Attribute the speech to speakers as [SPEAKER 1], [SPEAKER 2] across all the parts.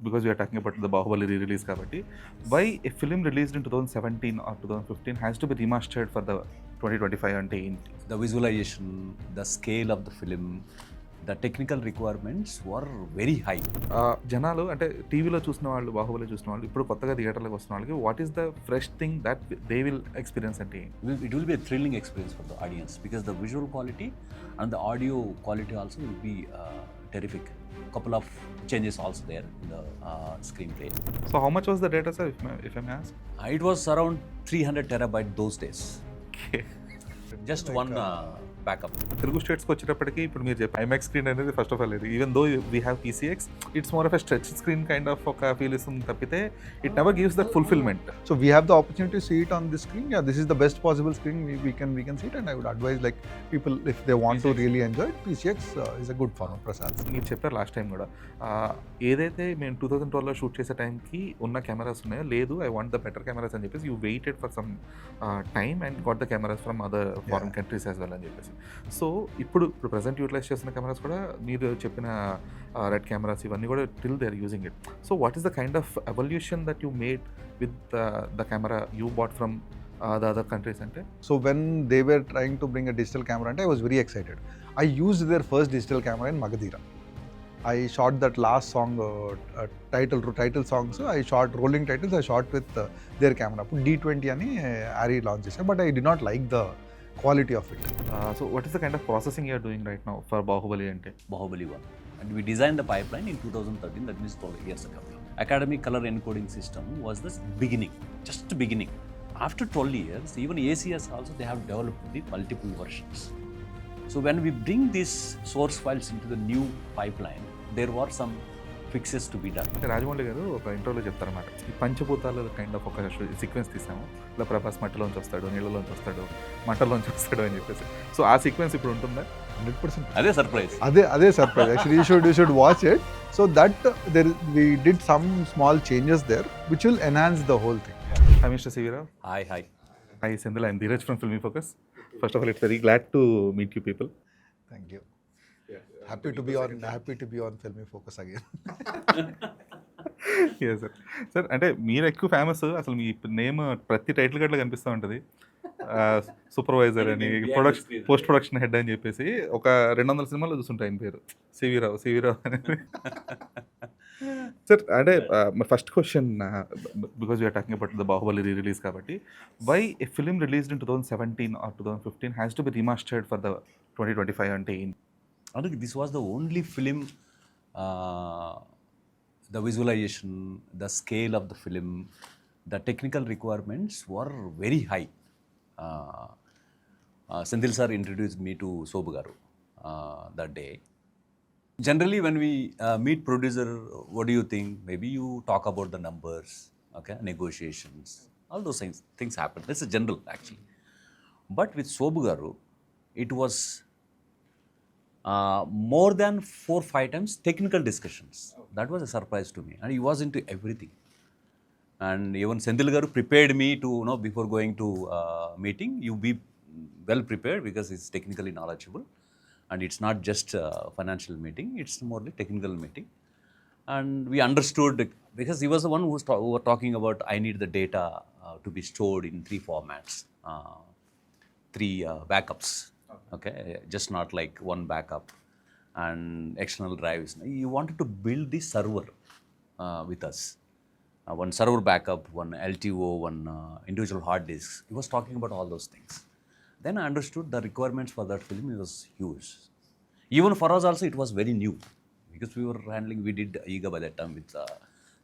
[SPEAKER 1] because we are talking about the Baahubali re-release kabatti, why a film released in 2017 or 2015 has to be remastered for the 2025 ante ఏంటి?
[SPEAKER 2] The visualization, the scale of the film, the technical requirements were very high.
[SPEAKER 1] జనాలు అంటే టీవీలో చూసిన వాళ్ళు, బాహుబలి చూసిన వాళ్ళు, ఇప్పుడు కొత్తగా థియేటర్లకు వస్తున్న వాళ్ళకి what is the fresh thing that they will experience అంటే
[SPEAKER 2] It will be a thrilling experience for the audience because the visual quality and the audio quality also will be terrific. Couple of changes also there in the screenplay.
[SPEAKER 1] So how much was the data sir if I may ask?
[SPEAKER 2] It was around 300 terabyte those days. Just one backup.
[SPEAKER 1] Telugu స్టేట్స్కి వచ్చేటప్పటికి ఇప్పుడు మీరు చెప్పి IMAX screen అనేది first of all లేదు. Even though we have PCX, it's more of a stretch screen kind of ఒక feel ఇస్తుంది తప్పితే it never gives that fulfilment.
[SPEAKER 3] So we have the opportunity to see it on this screen. Yeah, this is the best possible screen we can see it, and I would advise like people if they want to really enjoy it, PCX is a good form of Prasad.
[SPEAKER 1] మీరు చెప్పారు last time కూడా, ఏదైతే మేము 2012లో shoot చేసే టైంకి ఉన్న cameras ఉన్నాయో, లేదు I want the better cameras అని చెప్పేసి you waited for some time and got the cameras from other foreign countries as well అని చెప్పేసి. సో ఇప్పుడు ప్రజెంట్ యూటిలైజ్ చేస్తున్న కెమెరాస్ కూడా మీరు చెప్పిన రెడ్ కెమెరాస్ ఇవన్నీ కూడా till they are using it. So what is the kind of evolution that you made with the camera you bought from the other countries ante?
[SPEAKER 3] So when they were trying to bring a digital camera, I was very excited. I used their first digital camera in Magadira. I shot that last song, title song. So I shot rolling titles. I shot with their camera. D20 ani Ari launch chesa, but I did not like the quality of it.
[SPEAKER 1] So what is the kind of processing you are doing right now for Baahubali ante?
[SPEAKER 2] Baahubali 1. And we designed the pipeline in 2013, that means 12 years ago. Academic color encoding system was the beginning, just beginning. After 12 years, even ACS also, they have developed the multiple versions. So when we bring these source files into the new pipeline, there were some fixes to be done.
[SPEAKER 1] Rajamouli గారు ఒక ఇంటర్వ్యూలో చెప్తారన్నమాట, ఈ పంచభూతాల kind of ఒక sequence తీసాము, ఇలా ప్రభాస్ మట్టిలోంచి వస్తాడు, నీళ్ళలోంచి వస్తాడు, మంటల్లోంచి వస్తాడు అని చెప్పేసి. సో ఆ సీక్వెన్స్ ఇప్పుడు ఉంటుందా?
[SPEAKER 3] 100%.
[SPEAKER 2] అదే సర్ప్రైజ్.
[SPEAKER 3] అదే surprise. Actually, you should watch it. So that we did some small changes there, which will enhance the whole thing.
[SPEAKER 1] Hi, Mr. C.V.Rao.
[SPEAKER 2] Hi.
[SPEAKER 1] Hi, Senthil. I'm Dheeraj from Filmy Focus. First of all, it's very glad to meet you people.
[SPEAKER 3] Thank you. Happy to be on Filmy Focus again.
[SPEAKER 1] Yes, sir. Sir, అంటే మీరు ఎక్కువ famous, అసలు మీ name ప్రతి title కార్డులో కనిపిస్తూ ఉంటుంది. Supervisor అని, post production head అని చెప్పేసి ఒక 200 సినిమాలు చూస్తుంటాయి ఆయన పేరు, సివిరావు అనేది. సార్ అంటే my first question, because we're talking about the Baahubali rerelease కాబట్టి, why a film released in 2017 or 2015 has to be remastered for the 2025 అంటే ఏంటి?
[SPEAKER 2] I think this was the only film, the visualization, the scale of the film, the technical requirements were very high. Senthil sir introduced me to Sobu garu that day. Generally, when we meet producer, what do you think? Maybe you talk about the numbers, okay, negotiations, all those things happen. That's a general actually. But with Sobu garu, it was more than 4-5 times technical discussions. That was a surprise to me, and he was into everything. And even Senthil garu prepared me to, before going to meeting, you be well prepared because he's technically knowledgeable, and it's not just a financial meeting, it's more like technical meeting. And we understood, because he was the one who were talking about, I need the data to be stored in 3 formats, 3 backups. Okay, just not like one backup and external drives. You wanted to build the server with us. One server backup, one LTO, one individual hard disk. He was talking about all those things. Then I understood the requirements for that film was huge. Even for us also, it was very new because we did Iga by that time with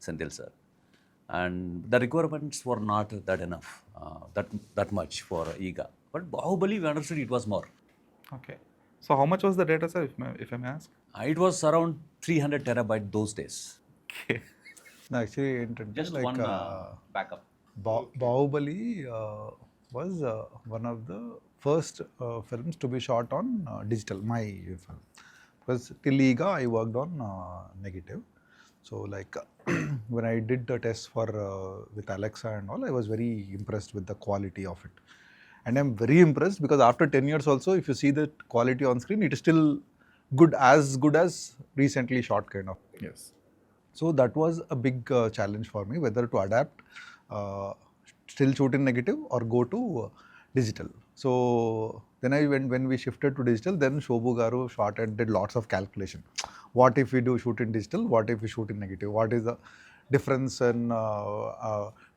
[SPEAKER 2] Senthil sir. And the requirements were not that enough, that much for Iga. But Baahubali, we understood it was more.
[SPEAKER 1] Okay. So how much was the data, sir, if I may ask?
[SPEAKER 2] It was around 300 terabyte those days.
[SPEAKER 1] Okay.
[SPEAKER 3] Actually, ఏంటంటే
[SPEAKER 2] Just
[SPEAKER 3] like
[SPEAKER 2] one backup.
[SPEAKER 3] Bahubali was one of the first films to be shot on digital, my film. Because till Iga, I worked on negative. So like when I did the test for with Alexa and all, I was very impressed with the quality of it. And I'm very impressed because after 10 years also, if you see the quality on screen, it is still good as recently shot kind of.
[SPEAKER 1] Yes.
[SPEAKER 3] So that was a big challenge for me, whether to adapt, uh, still shoot in negative or go to digital. So then when we shifted to digital, then Shobhu Garu shot and did lots of calculation. What if we do shoot in digital? What if we shoot in negative? What is the difference in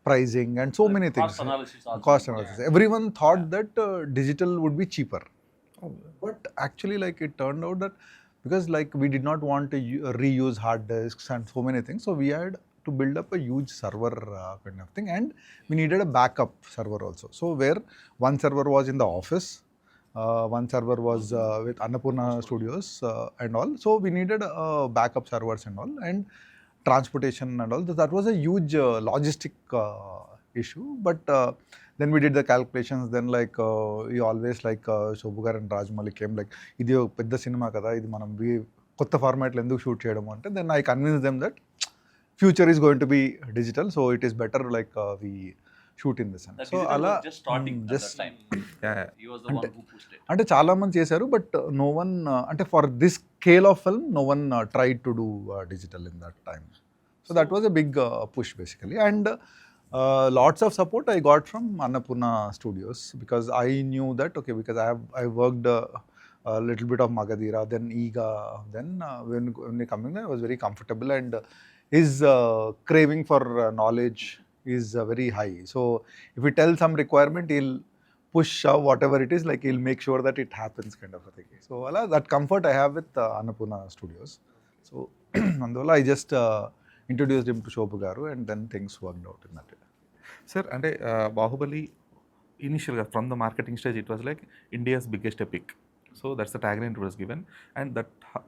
[SPEAKER 3] pricing and so many things? Cost analysis. Everyone thought that digital would be cheaper, but actually like it turned out that because like we did not want to reuse hard disks and so many things, so we had to build up a huge server kind of thing, and we needed a backup server also. So where one server was in the office, one server was with Annapurna studios and all, so we needed backup servers and all, and transportation and all. That was a huge logistic issue, but then we did the calculations. Then like we always like Shobhugar and Rajamouli came like, ఇది పెద్ద cinema కదా, ఇది మనం కొత్త ఫార్మాట్లో ఎందుకు shoot చేయడం అంటే, then I convince them that future is going to be digital, so it is better like we shoot in this. So అలా అంటే చాలా మంది చేశారు, బట్ నో వన్ అంటే for this scale of film no one tried to do digital in that time. So that was a big push basically, and lots of support I got from Annapurna Studios, because I knew that okay, because I worked a little bit of Magadira, then Iga, then when we coming there I was very comfortable, and his craving for knowledge is very high. So if we tell some requirement, he'll push whatever it is, like he'll make sure that it happens kind of a thing. So that comfort I have with Annapurna Studios. So అందువల్ల I just introduced him to Shobhu Garu, and then things worked out in that way.
[SPEAKER 1] Sir అంటే బాహుబలి ఇనిషియల్గా from the marketing stage it was like India's biggest epic. So that's the tagline it was given, and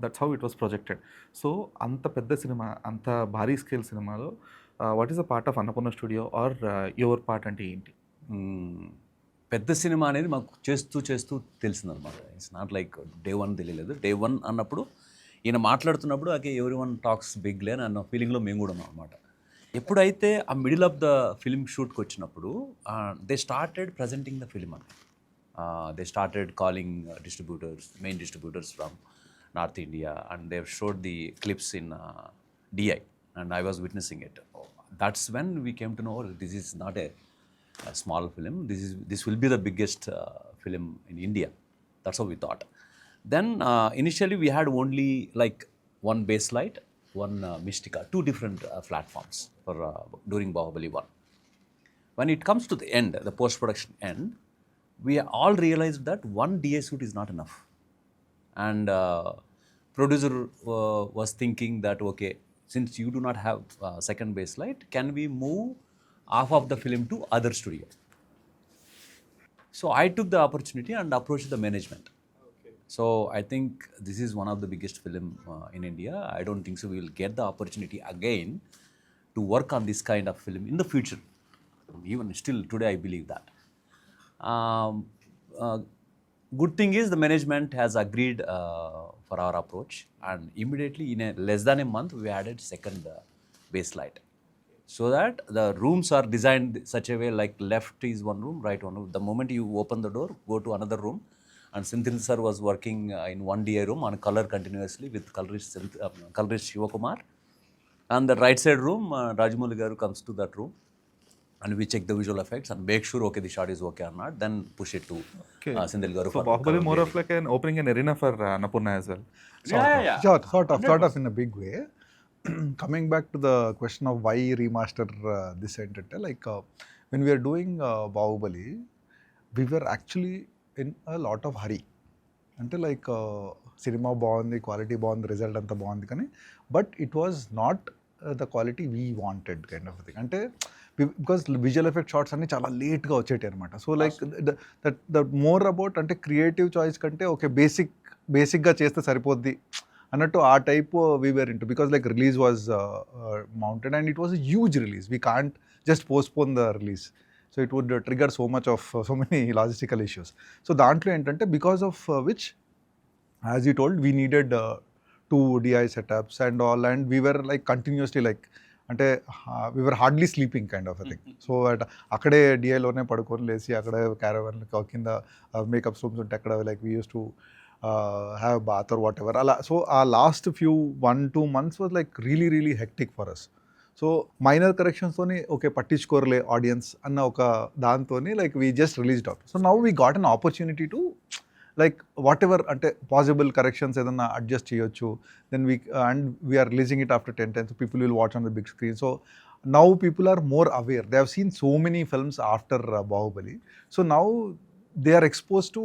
[SPEAKER 1] that's how it was projected. So అంత పెద్ద సినిమా, అంత భారీ scale సినిమాలో what is the part of Annapurna studio or your part అంటే ఏంటి?
[SPEAKER 2] పెద్ద సినిమా అనేది మాకు చేస్తూ తెలిసిందనమాట. It's not like day one తెలియలేదు. డే వన్ అన్నప్పుడు ఈయన మాట్లాడుతున్నప్పుడు okay every one talks big lane అన్న ఫీలింగ్లో మేము కూడా ఉన్నాం అనమాట. ఎప్పుడైతే ఆ మిడిల్ ఆఫ్ ద ఫిల్మ్ షూట్కి వచ్చినప్పుడు they started presenting the film అని. They started calling distributors, main distributors from North India, and they showed the clips in DI, and I was witnessing it. That's when we came to know this is not a small film. This will be the biggest film in India. That's how we thought. Then initially we had only like one base light, one Mystica, two different platforms for during Baahubali 1. When it comes to the end, the post-production end, we all realized that one DI suit is not enough. And producer was thinking that, okay, since you do not have second base light, can we move half of the film to other studio? So I took the opportunity and approached the management. So I think this is one of the biggest film in India. I don't think so we will get the opportunity again to work on this kind of film in the future. Even still today I believe that. Good thing is the management has agreed for our approach, and immediately in less than a month we added second base light, so that the rooms are designed such a way like left is one room, right one room. The moment you open the door, go to another room. And Senthil sir was working in one DI room on color continuously with colorist C.V.Rao Kumar. And the right side room, Rajamouli garu comes to that room, and we check the visual effects and make sure okay the shot is okay or not. Then push it to Senthil garu.
[SPEAKER 1] So Baahubali more of like an opening an arena for Annapurna as well.
[SPEAKER 3] Sort of in a big way. Coming back to the question of why remaster this entity, like when we are doing Baahubali, we were actually in a lot of hurry. అంటే like cinema బాగుంది, quality బాగుంది, result అంతా బాగుంది, కానీ but it was not the quality we wanted kind of thing. అంటే because visual effect shots అన్ని చాలా లేట్గా వచ్చేటి అనమాట. So like that more about అంటే క్రియేటివ్ చాయిస్ కంటే ఓకే బేసిక్గా చేస్తే సరిపోద్ది అన్నట్టు ఆ type we're into, because like release was mounted and it was a huge release. We can't just postpone the release. So it would trigger so many logistical issues. So దాంట్లో ఏంటంటే because of which, as you told, we needed 2 DI setups and all, and we were like continuously like అంటే we were hardly sleeping kind of a thing. So అక్కడే DIలోనే పడుకొని లేచి అక్కడే caravan కింద makeup rooms ఉంటే అక్కడ like we used to have a bath or whatever. So our last few 1-2 months was like really hectic for us. So minor కరెక్షన్స్తోని okay పట్టించుకోరలే audience అన్న ఒక దాంతోని like we just released out. So now we got an opportunity to like whatever అంటే possible corrections ఏదన్నా adjust చేయొచ్చు. Then and we're releasing it after 10 times. People will watch on the big screen. So now people are more aware. They have seen so many films after Baahubali. So now they are exposed to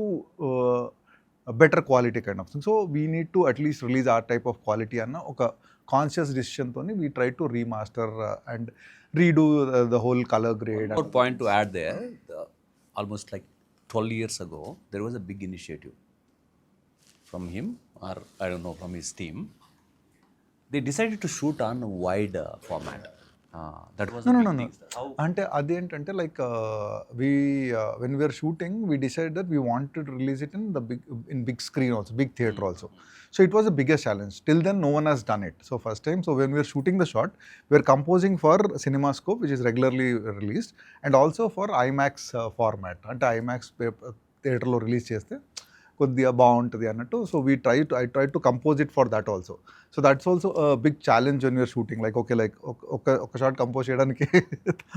[SPEAKER 3] a better quality kind of thing. So we need to at least release our type of quality అన్న ఒక conscious డిసిషన్తోని we try to remaster and redo the whole colour grade.
[SPEAKER 2] One point to add there, almost like 12 years ago, there was a big initiative from him, or I don't know, from his team. They decided to shoot on a wide format. That was a big thing. How?
[SPEAKER 3] అంటే అదేంటంటే like when we're shooting we decide that we want to release it in big screen also, big theatre also. So it was the biggest challenge. Till then, no one has done it. So first time, so when we were shooting the shot, we were composing for CinemaScope, which is regularly released, and also for IMAX format. అంటే IMAX థియేటర్లో release చేస్తే కొద్దిగా బాగుంటుంది అన్నట్టు. So I try to compose it for that also. So that's also big challenge when you're shooting. Like okay like ఒక shot compose చేయడానికి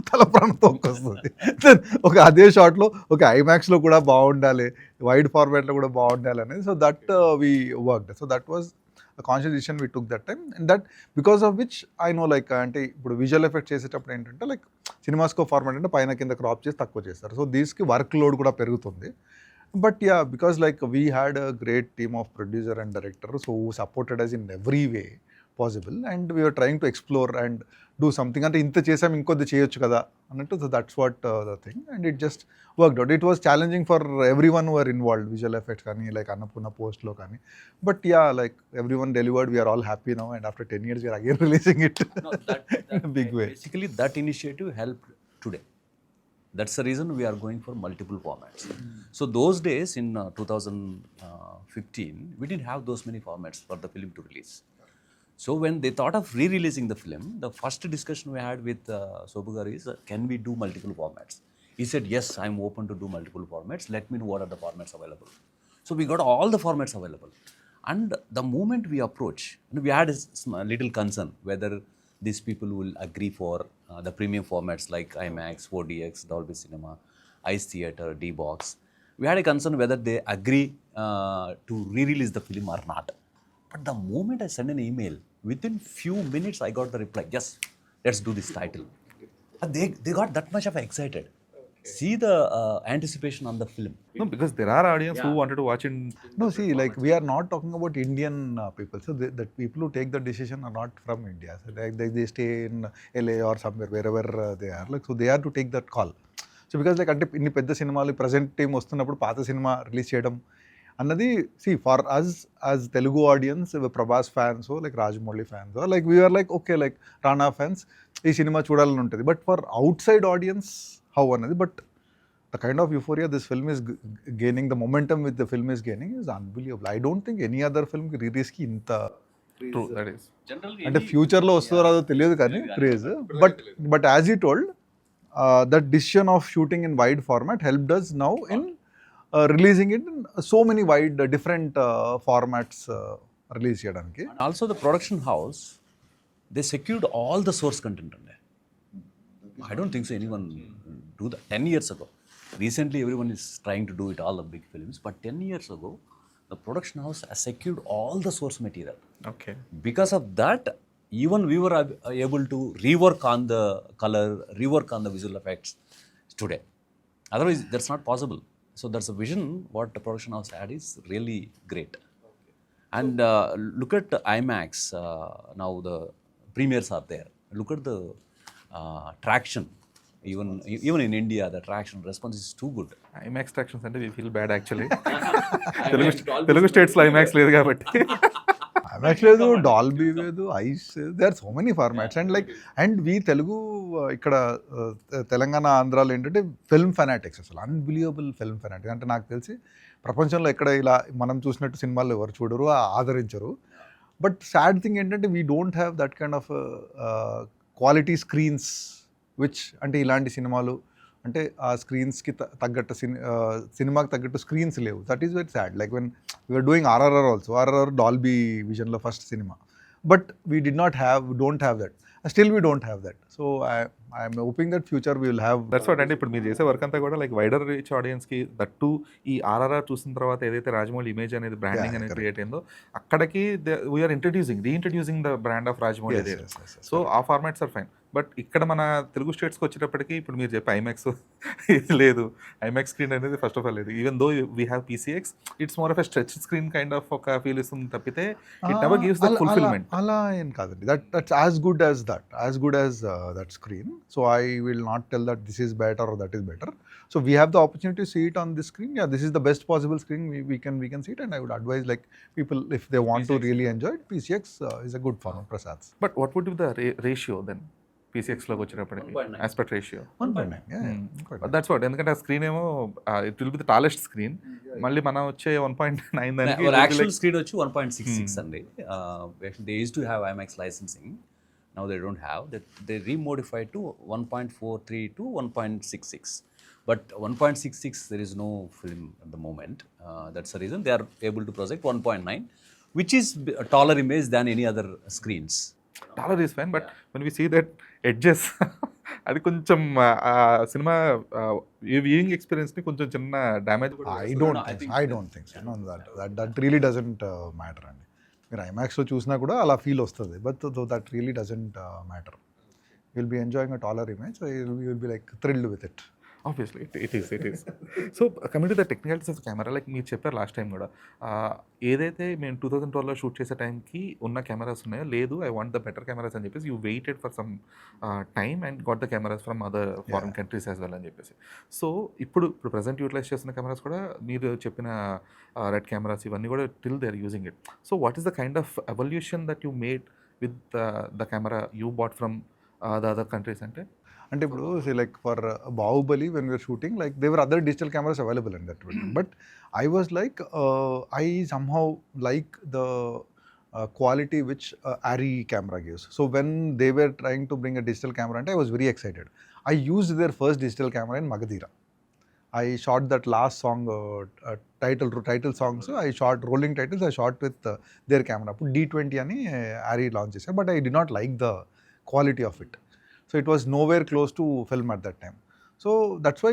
[SPEAKER 3] తల ప్రాణం తొక్కొస్తుంది. దెన్ ఒక అదే షాట్లో ఒక ఐమాక్స్లో కూడా బాగుండాలి, వైడ్ ఫార్మాట్లో కూడా బాగుండాలి అనేది. So that we worked. So that was conscious decision we took that time. And that because of which I know like అంటే ఇప్పుడు విజువల్ ఎఫెక్ట్ చేసేటప్పుడు ఏంటంటే లైక్ సినిమాస్కోప్ ఫార్మాట్ అంటే పైన కింద క్రాప్ చేసి తక్కువ చేస్తారు. సో దీస్కి వర్క్ లోడ్ కూడా పెరుగుతుంది. But yeah, because like we had a great team of producer and director, so who supported us in every way possible, and we were trying to explore and do something. And ఇంత చేసాం ఇంకొద్ది చేయొచ్చు కదా అన్నట్టు. So that's what the thing, and it just worked out. It was challenging for everyone who were involved, visual effects కానీ like Annapurna post-లో కానీ. But yeah, like everyone delivered. We are all happy now, and after 10 years we are again releasing it in a big way.
[SPEAKER 2] Basically, that initiative helped today. That's the reason we are going for multiple formats. So those days in 2015, we didn't have those many formats for the film to release. So when they thought of re-releasing the film, the first discussion we had with Sobugar is, can we do multiple formats? He said, yes, I'm open to do multiple formats. Let me know what are the formats available. So we got all the formats available. And the moment we approach, we had a little concern whether these people will agree for the premium formats like IMAX, 4DX, Dolby Cinema, ICE Theatre, D-Box. We had a concern whether they agree to re-release the film or not. But the moment I sent an email, within few minutes I got the reply, yes, let's do this title. And they got that much of excited. See the anticipation on the film.
[SPEAKER 1] No, because there are audience who wanted to watch in.
[SPEAKER 3] No, see, like we are not talking about Indian people. So the people who take the decision are not from India. So they stay in LA or somewhere, wherever they are. Like, so they are to take that call. So because like అంటే ఇన్ని పెద్ద సినిమాలు present time వస్తున్నప్పుడు పాత cinema release చేయడం అన్నది, see for us as Telugu audience, Prabhas fans, like Rajamouli fans, like we are like okay, like Rana fans, ఈ cinema చూడాలని ఉంటుంది. But for outside audience, how అన్నది, but the kind of euphoria this film is gaining, the momentum with the film is gaining is unbelievable. I don't think any other film కి ఇంత
[SPEAKER 1] True, that is.
[SPEAKER 3] అంటే ఫ్యూచర్లో వస్తుందో రాదో తెలియదు కానీ craze. But as you told, that decision of shooting in wide format helped us now in releasing it in so many wide different formats release చేయడానికి.
[SPEAKER 2] And also the production house, they secured all the source content on there. I don't think so anyone do that 10 years ago. Recently everyone is trying to do it, all the big films, but 10 years ago the production house has secured all the source material.
[SPEAKER 1] Okay.
[SPEAKER 2] Because of that, even we were able to rework on the color, rework on the visual effects today. Otherwise that's not possible. So that's a vision what the production house had is really great. And look at IMAX, now the premieres are there. Look at the traction. Even in India, the traction response is too good.
[SPEAKER 1] IMAX tractions అంటే we feel bad actually. Telugu స్టేట్స్లో IMAX లేదు కాబట్టి.
[SPEAKER 3] IMAX లేదు, Dolby లేదు, ICE, they are so many formats. And like and we Telugu ఇక్కడ తెలంగాణ ఆంధ్రాలో ఏంటంటే film ఫెనాటిక్స్, అసలు అన్బిలీవబుల్ ఫిల్మ్ ఫెనాటిక్స్. అంటే నాకు తెలిసి ప్రపంచంలో ఎక్కడ ఇలా మనం చూసినట్టు సినిమాలు ఎవరు చూడరు, ఆదరించరు. బట్ సాడ్ థింగ్ ఏంటంటే we don't have that kind of quality screens which అంటే ఇలాంటి సినిమాలు అంటే ఆ స్క్రీన్స్కి తగ్గట్టు సినిమాకి తగ్గట్టు స్క్రీన్స్ లేవు. That is very sad. Like when we're doing RRR also, RRR Dolby విజన్లో ఫస్ట్ సినిమా, but we don't have that, still we don't have that. So I'm hoping that future we will have.
[SPEAKER 1] That's what అంటే ఇప్పుడు మీరు చేసే work అంతా కూడా like wider reach ఆడియన్స్కి that ఈ ఆర్ఆర్ఆర్ చూసిన తర్వాత ఏదైతే రాజమౌళి ఇమేజ్ అనేది బ్రాండింగ్ అనేది క్రియేట్ అయిందో అక్కడికి we're reintroducing the brand of Rajamouli. So ఆ ఫార్మాట్స్ ఆర్ ఫైన్. బట్ ఇక్కడ మన తెలుగు స్టేట్స్కి వచ్చేటప్పటికి ఇప్పుడు మీరు చెప్పే ఐమాక్స్ లేదు, ఐమాక్స్ స్క్రీన్ అనేది ఫస్ట్ ఆఫ్ ఆల్ లేదు. Even though we have PCX, it's more of a stretch screen kind of ఒక ఫీల్ ఇస్తుంది తప్పితే it never gives the fulfilment.
[SPEAKER 3] అలా ఏం కాదండి, that's as good as that screen. So I will not tell that this is better or that is better. So we have the opportunity to see it on this screen. Yeah, this is the best possible screen we can see it, and I would advise like people, if they want to really enjoy it, PCX is a good form of Prasad's.
[SPEAKER 1] But what would be the ratio then పీసీఎక్స్లోకి వచ్చినప్పటికి
[SPEAKER 2] 1.9.
[SPEAKER 1] Aspect ratio?
[SPEAKER 3] 1.9. Yeah.
[SPEAKER 1] That's what. ఎందుకంటే ఆ screen ఏమో it will be the tallest screen, మళ్ళీ మనం వచ్చే 1.9 దానికి
[SPEAKER 2] actual screen వచ్చి 1.66 అండి. They use to have IMAX licensing, now they don't have that. They remodified to 1.43 to 1.66, but 1.66 there is no film at the moment. That's the reason they are able to project 1.9, which is a taller image than any other screens.
[SPEAKER 1] Dollar is fine, but when we see that edges అది కొంచెం cinema viewing ఎక్స్పీరియన్స్ని కొంచెం చిన్న damage.
[SPEAKER 3] I don't think so. No, that really doesn't matter అండి. మీరు ఐమాక్స్లో చూసినా కూడా అలా ఫీల్ వస్తుంది, but that really doesn't matter. Will be enjoying a taller image, you will be like thrilled with it.
[SPEAKER 1] Obviously it is. So coming to the technicals of camera, like మీరు చెప్పారు last time కూడా, ఏదైతే మేము 2012లో shoot చేసే టైంకి ఉన్న cameras ఉన్నాయో, లేదు I want the better cameras అని చెప్పేసి you waited for some time and got the cameras from other foreign countries as well అని చెప్పేసి. సో ఇప్పుడు ప్రజెంట్ యూటిలైజ్ చేస్తున్న కెమెరాస్ కూడా మీరు చెప్పిన రెడ్ కెమెరాస్ ఇవన్నీ కూడా till they are using it. So what is the kind of evolution that you made with the camera you bought from the other countries?
[SPEAKER 3] అంటే ఇప్పుడు like for Baahubali when we're shooting, like there were other digital cameras available in that, but I was like I somehow like the quality which Arri camera gives. So when they were trying to bring a digital camera, and I was very excited. I used their first digital camera in Magadira. I shot that last song, title songs. I shot rolling titles. I shot with their camera. D20 ani Arri launch chesar, but I did not like the quality of it. So it was nowhere close to film at that time. So that's why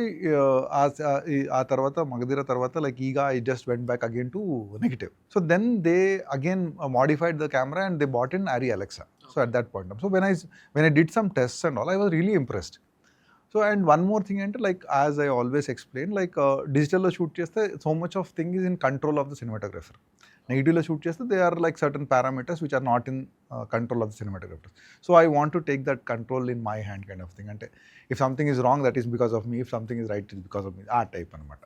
[SPEAKER 3] ఆ తర్వాత మగధీర తర్వాత like ఈగా I just went back again to negative. So then they again modified the camera and they bought in Arri Alexa. So at that point, so when I did some tests and all, I was really impressed. So and one more thing అంటే like as I always explain, like digital లో shoot చేస్తే so much of thing is in control of the cinematographer. నెగిటివ్లో shoot చేస్తే they are like certain parameters which are not in control of the cinematographer. So I want to take that control in my hand kind of thing. అంటే if something is wrong that is because of me, if something is right is because of me, ఆ type అనమాట.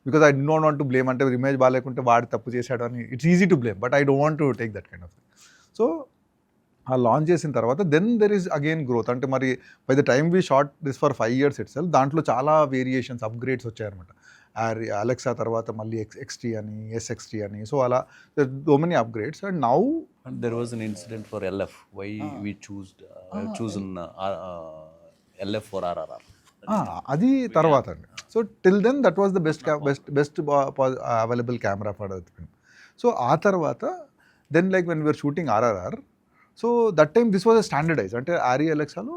[SPEAKER 3] Because I don't want to blame, అంటే image బాగాలేకుంటే వాడు తప్పు చేశాడు అని it's easy to blame, but I don't want to take that kind of thing. So ఆ launch చేసిన తర్వాత then there is again growth. అంటే మరి by the time we shot this for 5 years itself, దాంట్లో చాలా variations, upgrades వచ్చాయన్నమాట. Alexa తర్వాత మళ్ళీ XT అని, SXT అని, సో అలా so many upgrades. And now
[SPEAKER 2] there was an incident for LF, why we chosen LF for RRR.
[SPEAKER 3] అది తర్వాత అండి. So till then that was the best available camera for that film. So ఆ తర్వాత then like when we're shooting RRR, so that time this was a standardize. అంటే Arri Alexaలో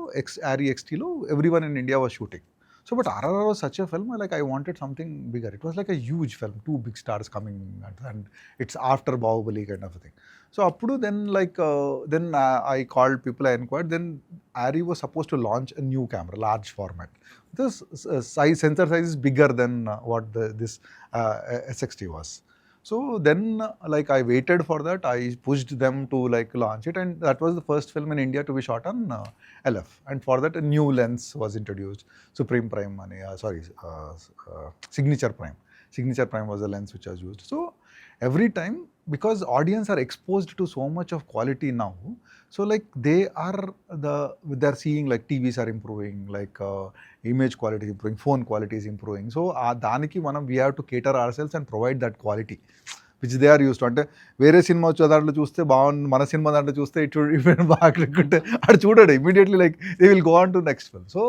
[SPEAKER 3] Arri XTలో everyone in India was shooting. So but RRR was such a film, like I wanted something bigger. It was like a huge film, 2 big stars coming, and it's after Baahubali kind of a thing. So appudu then like I called people, I inquired. Then Arri was supposed to launch a new camera, large format. This sensor size is bigger than what this SXT was. So then like I waited for that, I pushed them to like launch it, and that was the first film in India to be shot on LF. And for that a new lens was introduced, Supreme Prime ani, Signature Prime. Signature Prime was the lens which was used. So every time, because audience are exposed to so much of quality now, so like they're seeing like TVs are improving, like image quality is improving, phone quality is improving. So daniki manam we have to cater ourselves and provide that quality which they are used to. అంటే వేరే cinema వచ్చే దాంట్లో చూస్తే బాగుంది, మన cinema దాంట్లో చూస్తే ఇటు బాగా అటు చూడడు immediately, like they will go on to next film. So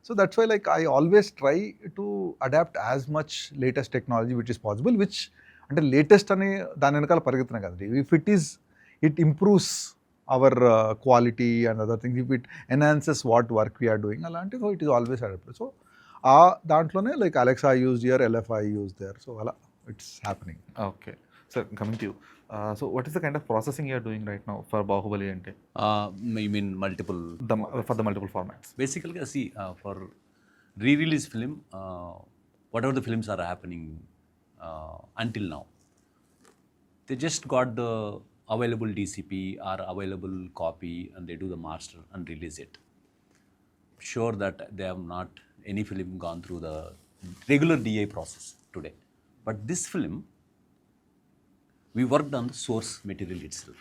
[SPEAKER 3] So that's why like I always try to adapt as much latest technology which is possible, which అంటే లేటెస్ట్ అని దాని వెనకాల పరిగెత్తున్నా కదండి. If it improves our quality and other things, if it enhances what work we are doing అలాంటి, so it is always adapted. So ఆ దాంట్లోనే like Alexa used here, LFI used there, so అలా it's happening.
[SPEAKER 1] Okay. So coming to you. So what is the kind of processing you are doing right now for Baahubali ante?
[SPEAKER 2] You mean multiple?
[SPEAKER 1] For the multiple formats.
[SPEAKER 2] Basically, see, for re-release film, whatever the films are happening until now, they just got the available DCP or available copy and they do the master and release it. Sure that they have not any film gone through the regular DA process today. But this film, we worked on the source material itself.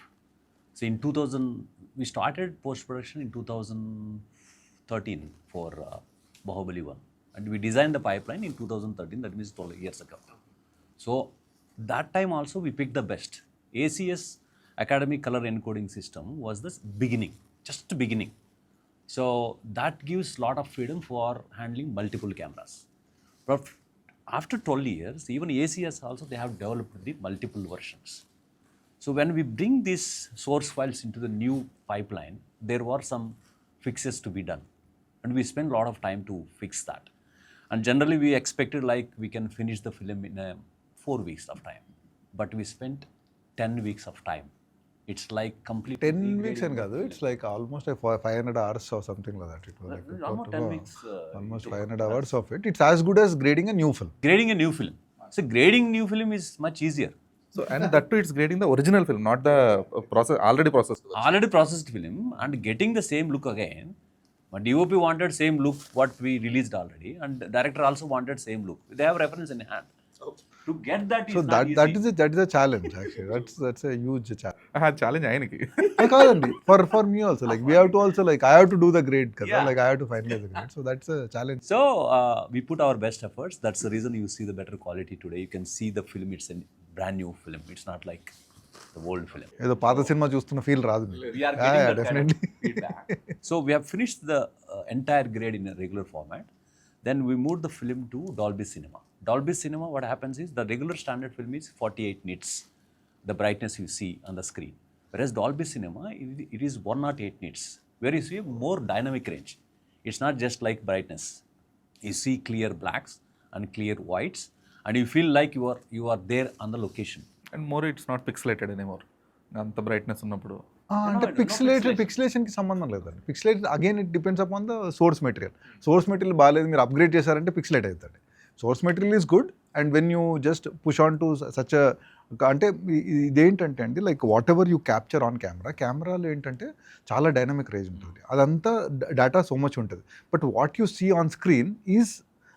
[SPEAKER 2] So in 2000, we started post-production in 2013 for Baahubali 1. And we designed the pipeline in 2013, that means 12 years ago. So that time also we picked the best. ACS, Academic Color Encoding System, was the beginning, just beginning. So that gives lot of freedom for handling multiple cameras. But after 12 years, even ACS also, they have developed the multiple versions. So when we bring these source files into the new pipeline, there were some fixes to be done. And we spent a lot of time to fix that. And generally we expected like we can finish the film in 4 weeks of time. But we spent 10 weeks of time. It's like complete
[SPEAKER 3] 10 weeks and kaadu, it's like almost like 500 hours or something like that. It was like
[SPEAKER 2] almost 10 weeks.
[SPEAKER 3] Almost 500 hours of it. It's as good as grading a new film.
[SPEAKER 2] Grading a new film. So grading new film is much easier.
[SPEAKER 1] So and that too, it's grading the original film, not the already processed.
[SPEAKER 2] Already processed film and getting the same look again. But DOP wanted same look what we released already, and the director also wanted same look. They have reference in hand. To get that is
[SPEAKER 3] So
[SPEAKER 2] not easy.
[SPEAKER 3] that is a challenge actually. That's a huge challenge.
[SPEAKER 1] Challenge ayaniki.
[SPEAKER 3] కాదండి, for me also, like we have to also, like I have to do the grade kada,
[SPEAKER 2] Yeah.
[SPEAKER 3] like I have to finalize the grade, so that's a challenge.
[SPEAKER 2] So we put our best efforts. That's the reason you see the better quality today. You can see the film. It's a brand new film. It's not like the old film.
[SPEAKER 3] ఏదో పాత cinema చూస్తున్న feel రాదు మీకు.
[SPEAKER 2] We are getting that kind of
[SPEAKER 3] definitely.
[SPEAKER 2] feedback. So we have finished the entire grade in a regular format. Then we moved the film to Dolby Cinema. Dolby Cinema, what happens is the regular standard film is 48 nits, the brightness you see on the screen. Whereas Dolby Cinema, it is 108 nits, where you see more dynamic range. It's not just like brightness. You see clear blacks and clear whites, and you feel like you are there on the location.
[SPEAKER 1] And more, it's not pixelated anymore. అంత brightness ఉన్నప్పుడు
[SPEAKER 3] అంటే పిక్సిలేషన్కి సంబంధం లేదండి. Pixelate again it depends upon the source material. Source material బాగాలేదు, మీరు upgrade చేశారంటే pixelate అవుతుంది. Source material is good, and when you just push on to such అంటే ఇదేంటంటే అండి, like whatever you capture on కెమెరాలో ఏంటంటే చాలా డైనమిక్ రేంజ్ ఉంటుంది, అదంతా డేటా సో మచ్ ఉంటుంది. But what you see on screen is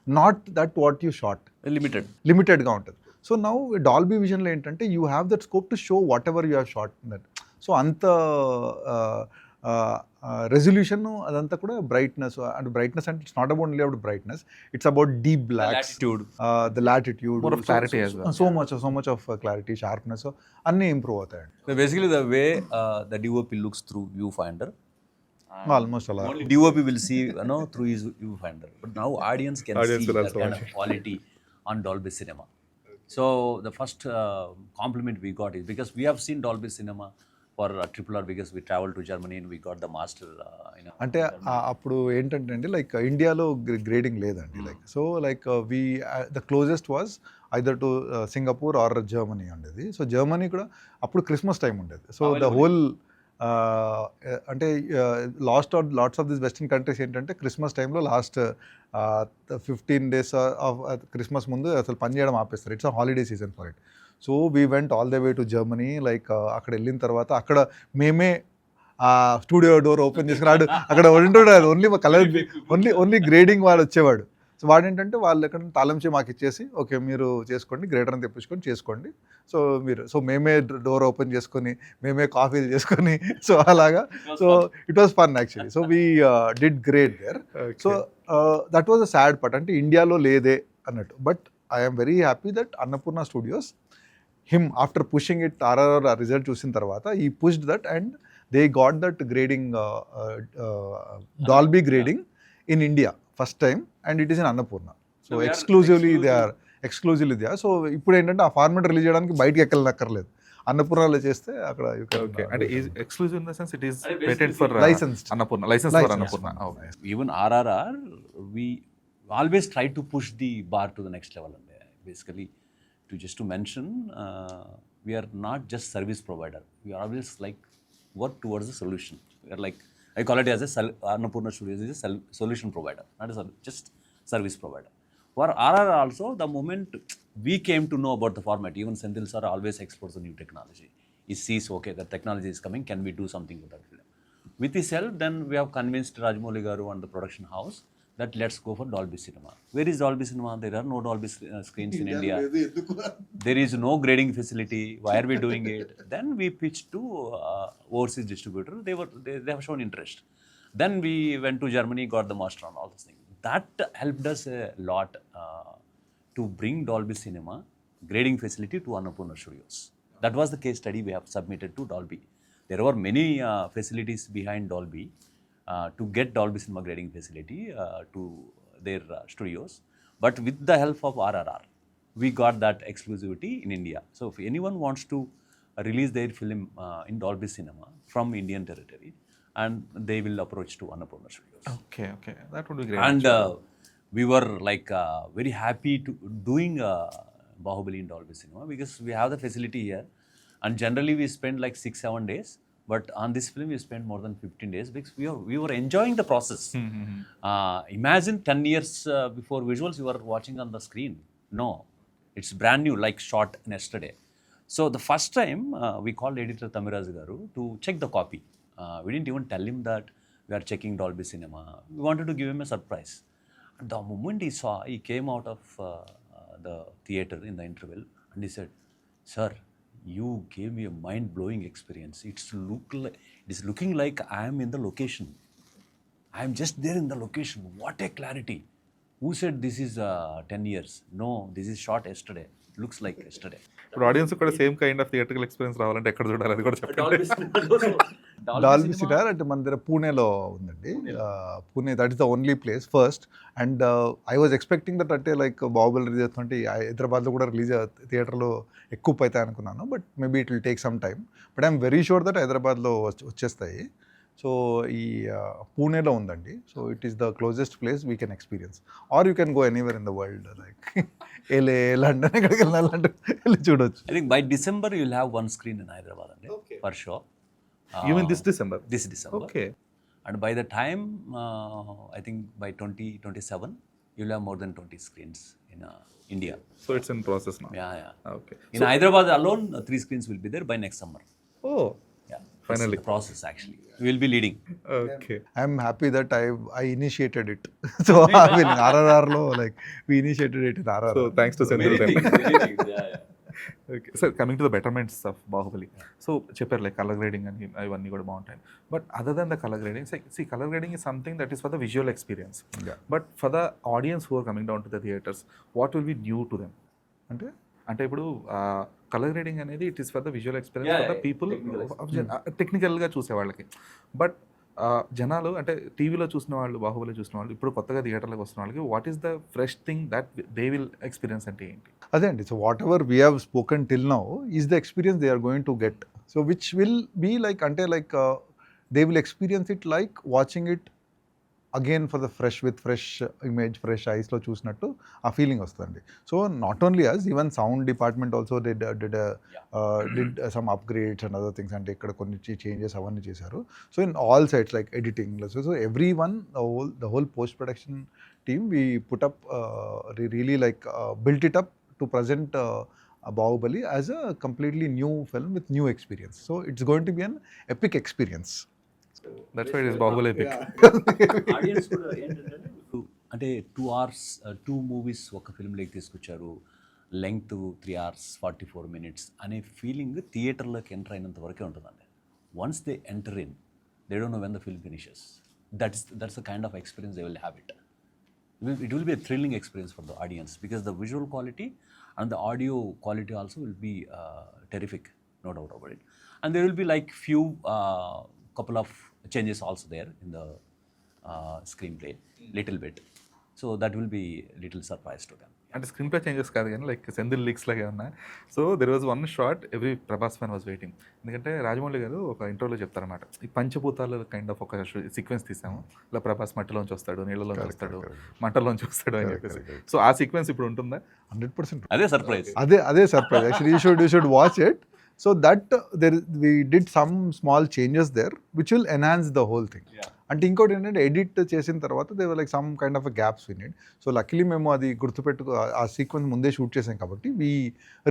[SPEAKER 3] not that what you shot, లిమిటెడ్గా ఉంటుంది. సో నౌ డాల్బీ విజన్లో ఏంటంటే you have that scope to show what ever you have shot that. So అంత resolution అదంతా కూడా brightness, and brightness అంటే it's not about only about brightness, it's about deep blocks, the latitude,
[SPEAKER 1] More of clarity as well.
[SPEAKER 3] So much of clarity, sharpness అన్నీ improve అవుతాయండి.
[SPEAKER 2] So basically the way the DOP looks through viewfinder,
[SPEAKER 3] almost అలా.
[SPEAKER 2] only DOP will see through his viewfinder. But now audience can
[SPEAKER 1] Audience
[SPEAKER 2] see
[SPEAKER 1] will
[SPEAKER 2] that
[SPEAKER 1] also
[SPEAKER 2] kind of quality on Dolby Cinema. So the first compliment we got is because we have seen Dolby Cinema for RRR because we traveled to Germany and we got the master.
[SPEAKER 3] అంటే అప్పుడు ఏంటంటే అండి, like ఇండియాలో grading లేదండి, like so like we the closest was either to Singapore or Germany ఉండేది. సో Germany కూడా అప్పుడు క్రిస్మస్ టైం ఉండేది. సో ద హోల్ అంటే lots of this western countries ఏంటంటే క్రిస్మస్ టైంలో లాస్ట్ 15 days ఆఫ్ క్రిస్మస్ ముందు అసలు పని చేయడం ఆపేస్తారు. It's a holiday season for it. So we went all the way to Germany. Like అక్కడ వెళ్ళిన తర్వాత అక్కడ మేమే స్టూడియో డోర్ ఓపెన్ చేసుకున్నాడు. అక్కడ ఉంటున్నాడు ఓన్లీ కలర్, ఓన్లీ గ్రేడింగ్ వాడు వచ్చేవాడు. సో వాడు ఏంటంటే వాళ్ళు ఎక్కడ తాళం చేయి మాకు ఇచ్చేసి, ఓకే మీరు చేసుకోండి, గ్రేటర్ అని తెప్పించుకొని చేసుకోండి. సో మేమే డోర్ ఓపెన్ చేసుకొని మేమే కాఫీలు చేసుకొని, సో అలాగా. So it was fun actually. So we did great there. So that was a sad part, అంటే ఇండియాలో లేదే అన్నట్టు. But I'm very happy that Annapurna Studios, him after pushing it, RRR result చూసిన తర్వాత he pushed that and they got that grading, Dolby grading in India first time and it is in Annapurna. So
[SPEAKER 2] So we are
[SPEAKER 3] exclusively they are. So ఇప్పుడు ఏంటంటే ఆ format release చేయడానికి బయటికి ఎక్కర్లేదు, అన్నపూర్ణలో చేస్తే అక్కడ you can,
[SPEAKER 1] okay అంటే exclusive in the sense it is
[SPEAKER 2] అదే
[SPEAKER 1] patent for
[SPEAKER 3] Licensed.
[SPEAKER 1] Annapurna, license for Annapurna.
[SPEAKER 2] Even RRR, we always try to push the bar to the next level. And basically, to mention, we are not just service provider. We are always like work towards the solution. We are like, I call it as Annapurna Studios is a solution provider, not just service provider. For RRR also, the moment we came to know about the format, even Senthil sir always explores the new technology. He sees, okay, the technology is coming, can we do something with that film? With his help, then we have convinced Rajamouli garu and the production house that let's go for Dolby Cinema. Where is Dolby Cinema? There are no Dolby screens in India. There is no grading facility. Why are we doing it? Then we pitched to overseas distributor. They have shown interest. Then we went to Germany, got the master on all those things. That helped us a lot to bring Dolby Cinema grading facility to Annapurna Studios. That was the case study we have submitted to Dolby. There were many facilities behind Dolby to get Dolby Cinema grading facility to their studios. But with the help of RRR, we got that exclusivity in India. So if anyone wants to release their film in Dolby Cinema from Indian territory, and they will approach to Annapurna Studios.
[SPEAKER 1] Okay that would be great.
[SPEAKER 2] And we were like very happy to doing Baahubali in Dolby Cinema because we have the facility here. And generally we spend like 6-7 days. But on this film, we spent more than 15 days because we were enjoying the process. Imagine 10 years before visuals, you were watching on the screen. No, it's brand new, like shot yesterday. So the first time, we called editor Thamiraj Garu to check the copy. We didn't even tell him that we are checking Dolby Cinema. We wanted to give him a surprise. And the moment he saw, he came out of the theater in the interval and he said, "Sir, you gave me a mind-blowing experience. It is looking like I am in the location. I am just there in the location. What a clarity. Who said this is 10 years? No, this is shot yesterday. Looks like yesterday."
[SPEAKER 1] ఇప్పుడు audience కూడా same kind of theatrical experience రావాలంటే ఎక్కడ చూడాలి అది కూడా చెప్పండి.
[SPEAKER 3] Dolby sitar అంటే మన దగ్గర పూణేలో ఉందండి. Pune, that is the only place first. And I was expecting that అంటే లైక్ బాహుబలి రిలీజ్ అవుతుంటే హైదరాబాద్లో కూడా రిలీజ్ థియేటర్లో ఎక్కువ అవుతాయి అనుకున్నాను. But maybe it will take some time. But I'm very sure that హైదరాబాద్లో వచ్చేస్తాయి. సో ఈ పూణేలో ఉందండి. So it is the closest place we can experience. Or you can go anywhere in the world, like LA, London, ఎక్కడికి వెళ్ళాలంటే వెళ్ళి చూడొచ్చు.
[SPEAKER 2] I think by December you will have one screen in Hyderabad, for sure.
[SPEAKER 1] You mean this December?
[SPEAKER 2] This December.
[SPEAKER 1] Okay.
[SPEAKER 2] And by the time, I think by 2027, you will have more than 20 screens in India.
[SPEAKER 1] So it's in process now.
[SPEAKER 2] Yeah.
[SPEAKER 1] Okay.
[SPEAKER 2] In Hyderabad alone, 3 screens will be there by next summer.
[SPEAKER 1] Oh.
[SPEAKER 2] Yeah.
[SPEAKER 1] Finally.
[SPEAKER 2] It's the process actually. We will be leading.
[SPEAKER 1] Okay.
[SPEAKER 3] I'm happy that I initiated it. So I mean RRRలో like we initiated it in RRR.
[SPEAKER 1] So thanks to Senthil then.
[SPEAKER 2] Many things. Yeah.
[SPEAKER 1] Okay sir, coming to the betterments of Baahubali. So చెప్పారు like colour grading అని అవన్నీ కూడా బాగుంటాయి. But other than the colour grading, colour grading is something that is for the visual experience. But for the audience who are coming down to the theatres, what will be new to them? అంటే ఇప్పుడు colour grading అనేది it is for the visual experience for the people, టెక్నికల్గా చూసే వాళ్ళకి. But జనాలు అంటే టీవీలో చూసిన వాళ్ళు, బాహుబలి చూసిన వాళ్ళు, ఇప్పుడు కొత్తగా థియేటర్లకు వస్తున్న వాళ్ళకి what is the fresh thing that they will experience అంటే ఏంటి?
[SPEAKER 3] అదే అండి. So whatever we have spoken till now is the experience they are going to get. So which will be like అంటే like they will experience it like watching it again for the fresh image, fresh ఐస్లో చూసినట్టు ఆ feeling వస్తుంది. So not only us, even sound department also did some upgrades and other things. అంటే ఇక్కడ కొన్ని changes అవన్నీ చేశారు. So in all sides like editing, so every one, the whole post production team, we put up really like built it up to present Baahubali as a completely new film with new experience. So it's going to be an epic experience.
[SPEAKER 1] That's why it is Baahubali epic.
[SPEAKER 2] Audience కూడా ఏంటంటే అంటే 2 hours 2 movies ఒక ఫిల్మ్లోకి తీసుకొచ్చారు, length 3 hours 44 minutes అనే feeling థియేటర్లోకి enter అయినంత వరకే ఉంటుందండి. Once they enter in, they don't know when the film finishes. That's the kind of experience they will have it. It will be a thrilling experience for the audience because the visual quality and the audio quality also will be terrific, no doubt about it. And there will be like few couple of changes also there in the screenplay, little bit. So that will be little surprise to them.
[SPEAKER 1] అంటే screen play changes కాదు కానీ like Senthil leaks లాగా ఏమన్నా. So there was one shot every Prabhas fan was waiting. ఎందుకంటే రాజమౌళి గారు ఒక ఇంటర్వ్యూలో చెప్తారన్నమాట, ఈ పంచభూతాలు కైండ్ ఆఫ్ ఒక సీక్వెన్స్ తీసాము, ఇలా ప్రభాస్ మట్టిలోంచి వస్తాడు, నీళ్ళలోంచి వస్తాడు, మంటల్లోంచి వస్తాడు అని చెప్పేసి. సో ఆ సీక్వెన్స్ ఇప్పుడు ఉంటుందా?
[SPEAKER 3] 100%.
[SPEAKER 2] అదే సర్ప్రైజ్.
[SPEAKER 3] అదే surprise. Actually, you should watch it. So that we did some small changes there, which will enhance the whole thing. అంటే ఇంకోటి ఏంటంటే ఎడిట్ చేసిన తర్వాత they were like some kind of gaps we need. So luckily మేము అది గుర్తుపెట్టుకు ఆ sequence ముందే shoot చేసాం కాబట్టి వీ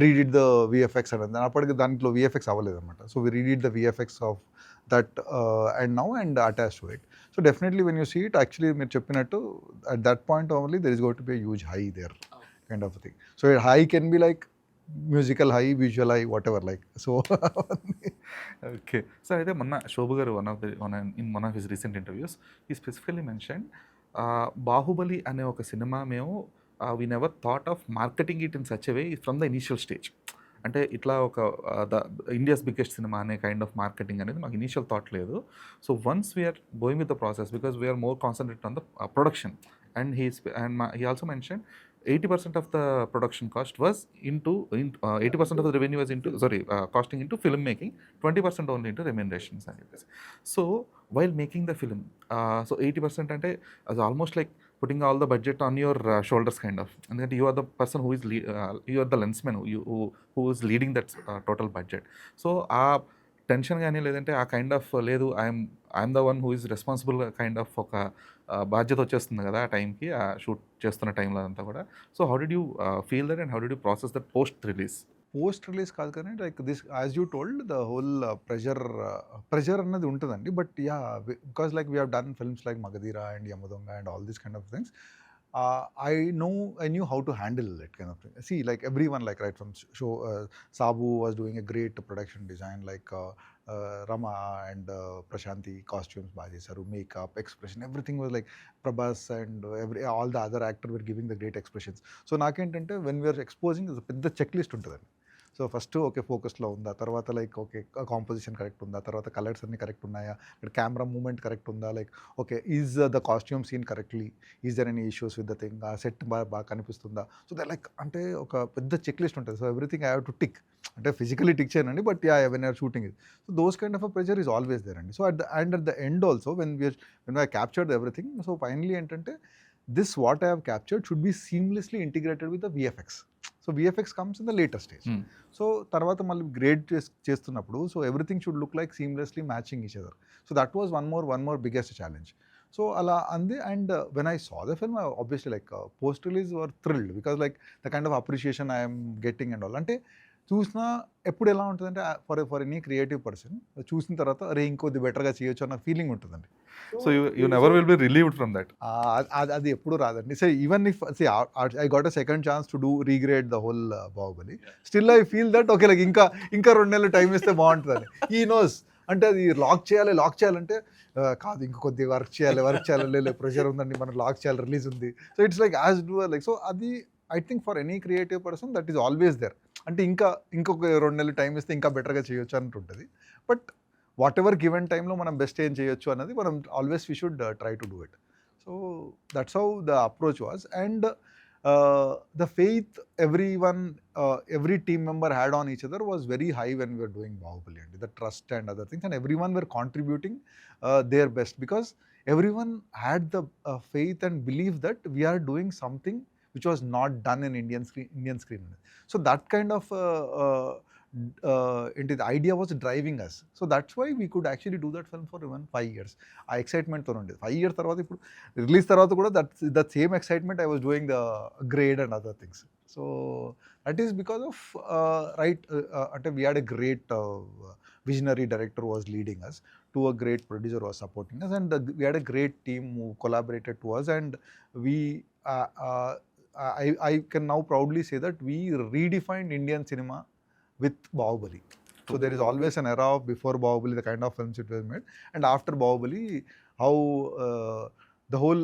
[SPEAKER 3] రీడిడ్ ద విఎఫ్ఎక్స్ అనేది. అప్పటికి దాంట్లో విఎఫ్ఎక్స్ అవ్వలేదు అనమాట. So we redid the VFX of that and now and attach to it. So definitely when you see it, actually మీరు చెప్పినట్టు at that point only there is going to be a huge high there kind of a thing. So a high can be like musical high, visual high, whatever like. So
[SPEAKER 1] okay. So అయితే మొన్న శోభు గారు in one of his recent interviews ఈ specifically mention Baahubali అనే ఒక cinema మేము we never thought of marketing it in such a way from the initial stage. అంటే ఇట్లా ఒక ద ఇండియాస్ బిగ్గెస్ట్ సినిమా అనే కైండ్ ఆఫ్ మార్కెటింగ్ అనేది మాకు ఇనీషియల్ థాట్ లేదు. So once we're going with the process because we're more concentrate on the production and he also mentioned 80% of the production cost was into 80% of the revenue was into costing into film making, 20% only into remunerations and everything. So while making the film, so 80% ante is almost like putting all the budget on your shoulders kind of, and that you are the person who is you are the lensman who is leading that total budget. So tension కానీ లేదంటే ఆ kind of లేదు I'm the one who is responsible kind of ఒక బాధ్యత వచ్చేస్తుంది కదా ఆ టైంకి, ఆ షూట్ చేస్తున్న టైంలో అంతా కూడా. So how did you feel that and how did you process that post release
[SPEAKER 3] కాదు కానీ like this as you told the whole pressure అన్నది ఉంటుందండి. But yeah, because like we have done films like Magadheera and Yamadonga and all these kind of things. I knew how to handle that kind of thing. See, like everyone, like right from show, Sabu was doing a great production design, like Rama and Prashanti costumes, Baji Saru, makeup, expression, everything was like Prabhas and all the other actors were giving the great expressions. So nakentante when we are exposing is a pedda checklist untadandi. So first okay ఫోకస్లో ఉందా, తర్వాత like okay composition correct ఉందా, తర్వాత colours అన్నీ correct ఉన్నాయా, ఇక్కడ camera movement correct ఉందా, like okay is the costume seen correctly, is there any issues with the thing, ఆ సెట్ బాగా కనిపిస్తుందా. సో ద లైక్ అంటే ఒక పెద్ద చెక్ లిస్ట్ ఉంటుంది. So everything I have to tick, అంటే ఫిజికలీ టిక్ చేయనండి, but yeah when are shooting it. So those kind of a pressure is always there అండి. So at the end also when I captured everything, so finally ఏంటంటే this what I have captured should be seamlessly integrated with the VFX. So VFX comes in the later stage. So తర్వాత మళ్ళీ grade చేస్తున్నప్పుడు so everything should look like seamlessly matching each other. So that was one more biggest challenge. So అలా అంది. And when I saw the film obviously like post release were thrilled because like the kind of appreciation I'm getting and all. అంటే చూసినా ఎప్పుడు ఎలా ఉంటుందంటే for any creative person చూసిన తర్వాత అరే ఇంకొద్ది బెటర్గా చేయొచ్చు అన్న ఫీలింగ్ ఉంటుందండి.
[SPEAKER 1] So you never will be relieved from that.
[SPEAKER 3] అది ఎప్పుడు రాదండి. So even if I got a second chance to రీగ్రేడ్ the whole Baahubali, still I feel that okay like ఇంకా 2 నెలలు టైం ఇస్తే బాగుంటుందని. ఈ నోస్ అంటే అది లాక్ చేయాలంటే కాదు ఇంకా కొద్దిగా వర్క్ చేయాలి లేదు ప్రెషర్ ఉందండి మనం లాక్ చేయాలి, రిలీజ్ ఉంది. So it's like as do like. So అది I think for any creative person that is always there. అంటే ఇంకొక 2 నెలలు టైం ఇస్తే ఇంకా బెటర్గా చేయొచ్చు అన్నట్టు ఉంటుంది. బట్ వాట్ ఎవర్ గివెన్ టైంలో మనం బెస్ట్ ఏం చేయొచ్చు అన్నది మనం always we should try to do it. So that's how the approach was. And the faith every team member had on each other was very high when we were doing Baahubali, and the trust and other things, and everyone were contributing their best because everyone had the faith and belief that we are doing something which was not done in Indian screen. So that kind of the idea was driving us. So that's why we could actually do that film for even 5 years. ఆ ఎక్సైట్మెంట్తో ఉండేది. 5 years తర్వాత ఇప్పుడు release తర్వాత కూడా that same excitement I was doing the grade and other things. So that is because of అంటే we had a great visionary director who was leading us, to a great producer who was supporting us, and we had a great team who collaborated to us, and we I can now proudly say that we redefined Indian cinema with Baahubali. So there is always an era of before Baahubali, the kind of films it was made, and after Baahubali, how the whole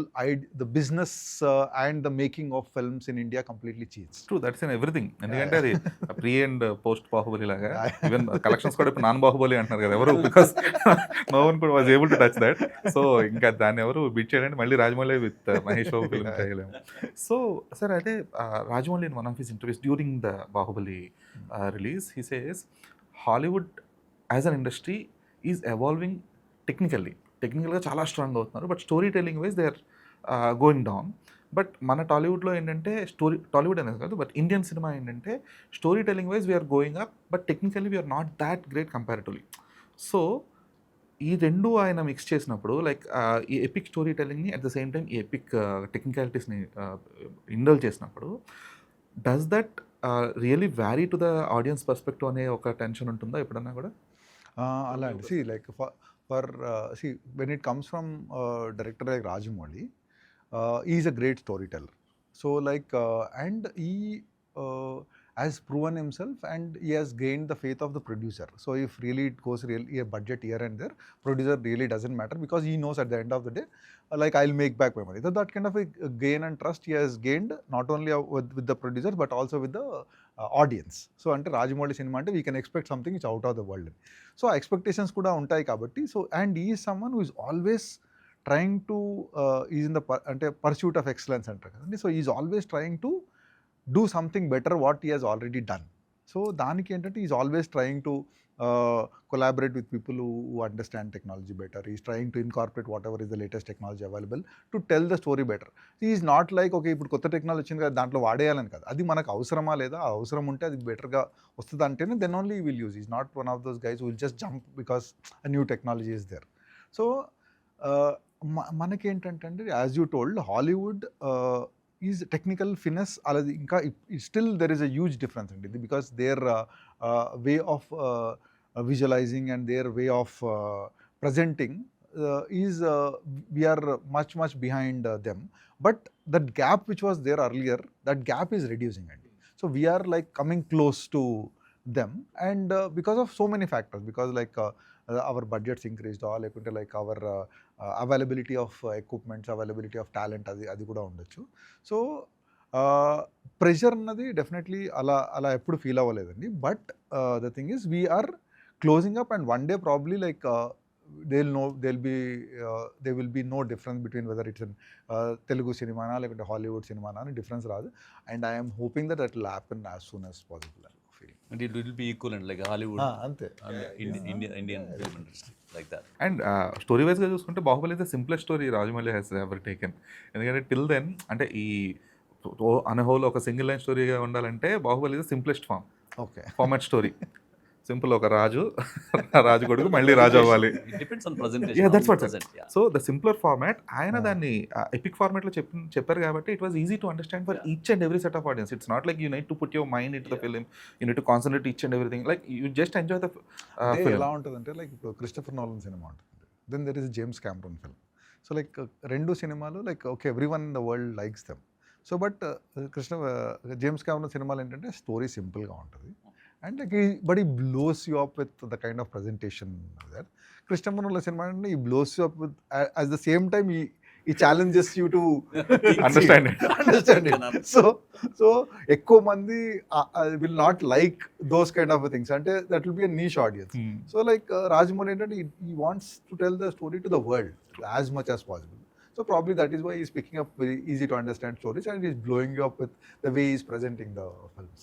[SPEAKER 3] the business and the making of films in India completely cheats.
[SPEAKER 1] True, that's in everything. ఎందుకంటే అది pre and post Baahubali లాగా even collections కూడా ఇప్పుడు non Baahubali అంటున్నారు కదా ఎవరు, because no one కూడా was able to touch that. So ఇంకా దాన్ని ఎవరు బిట్ చేయాలంటే మళ్ళీ రాజమౌళి విత్ మహేష్ బాబు ఫిల్మ్ చేయలేము. సో సార్ అయితే Rajamouli in one of his interviews during the Baahubali release he says Hollywood as an industry is evolving టెక్నికల్గా చాలా స్ట్రాంగ్ అవుతున్నారు, but story telling wise they are going down. But మన టాలీవుడ్లో ఏంటంటే టాలీవుడ్ అనేది కాదు, బట్ ఇండియన్ సినిమా ఏంటంటే story telling wise we're going up, but technically we're not that great comparatively. So ఈ రెండు ఆయన మిక్స్ చేసినప్పుడు లైక్ ఈ ఎపిక్ స్టోరీ టెల్లింగ్ని అట్ ద సేమ్ టైం ఈ ఎపిక్ టెక్నికాలిటీస్ని ఇండల్ చేసినప్పుడు does that really vary to the audience perspective అనే ఒక టెన్షన్ ఉంటుందా ఎప్పుడన్నా కూడా?
[SPEAKER 3] అలా అండి. See, like see, when it comes from director like Rajamouli, he is a great storyteller. So like and he has proven himself, and he has gained the faith of the producer. So if really it goes really a budget here and there, producer really doesn't matter, because he knows at the end of the day, like I'll make back my money. So that kind of a gain and trust he has gained, not only with the producer but also with the audience. So ante Rajamouli cinema ante we can expect something which out of the world. So expectations kuda untayi kabatti. So and he is someone who is always trying to is in the pursuit of excellence antaru kadandi. So he is always trying to do something better what he has already done. So daniki entante he is always trying to collaborate with people who understand technology better. He is trying to incorporate whatever is the latest technology available to tell the story better. He is not like okay ఇప్పుడు కొత్త technology వచ్చింది కదా దాంట్లో వాడేయాలని కాదు, అది మనకు అవసరమా లేదా, ఆ అవసరం ఉంటే అది బెటర్గా వస్తుంది అంటేనే దెన్ ఓన్లీ ఈ will use. Is not one of those guys will just jump because a new technology is there. So మనకేంటంటే అండి, as you told, Hollywood is technical finesse అలాది ఇంకా still there is a huge difference అండి, because their way of visualising and their way of presenting is we are much behind them. But that gap which was there earlier, that gap is reducing, so we are like coming close to them, and because of so many factors, because like our budgets increased, or like our availability of equipments, availability of talent, adi kuda undochu. So pressure annadi definitely ala eppudu feel avvaledandi, but the thing is we are closing up, and one day probably like there will be no difference between whether it's in Telugu cinema na like Hollywood cinema na, difference raadu, and I am hoping that it will happen as soon as possible.
[SPEAKER 2] And it will be equivalent like Hollywood
[SPEAKER 3] ante
[SPEAKER 2] Indian film industry like that.
[SPEAKER 1] And story వైజ్గా చూసుకుంటే Baahubali is the simplest story Rajamouli has ever taken. ఎందుకంటే till then అంటే ఈ అన్ whole ఒక single line స్టోరీగా ఉండాలంటే Baahubali is the simplest format story. Simple, ఒక రాజు కొడుకు మళ్ళీ రాజు అవ్వాలి. సో ద సింప్లర్ ఫార్మాట్ ఆయన దాన్ని ఎపిక్ ఫార్మాట్ లో చెప్పారు కాబట్టి it was easy to understand for each and every set of audience. It's not like you need to put your mind into the film, you need to concentrate each and everything, like you just enjoy the film.
[SPEAKER 3] ఎలా ఉంటుందంటే like ఇప్పుడు Christopher Nolan cinema ఉంటుంది, then there is James Cameron film. So like రెండు సినిమాలు like okay every one in the world likes them. So but James Cameroon సినిమాలు ఏంటంటే story సింపుల్గా ఉంటుంది, and like but he blows you up with the kind of presentation there. Christopher Nolan cinema, he blows you up with at the same time he challenges you to
[SPEAKER 1] understand
[SPEAKER 3] it. So ekko mandi will not like those kind of things, and that will be a niche audience. So like Rajamouli, he wants to tell the story to the world as much as possible. So probably that is why he's picking up very easy to understand stories, and he's blowing you up with the way he's presenting the films.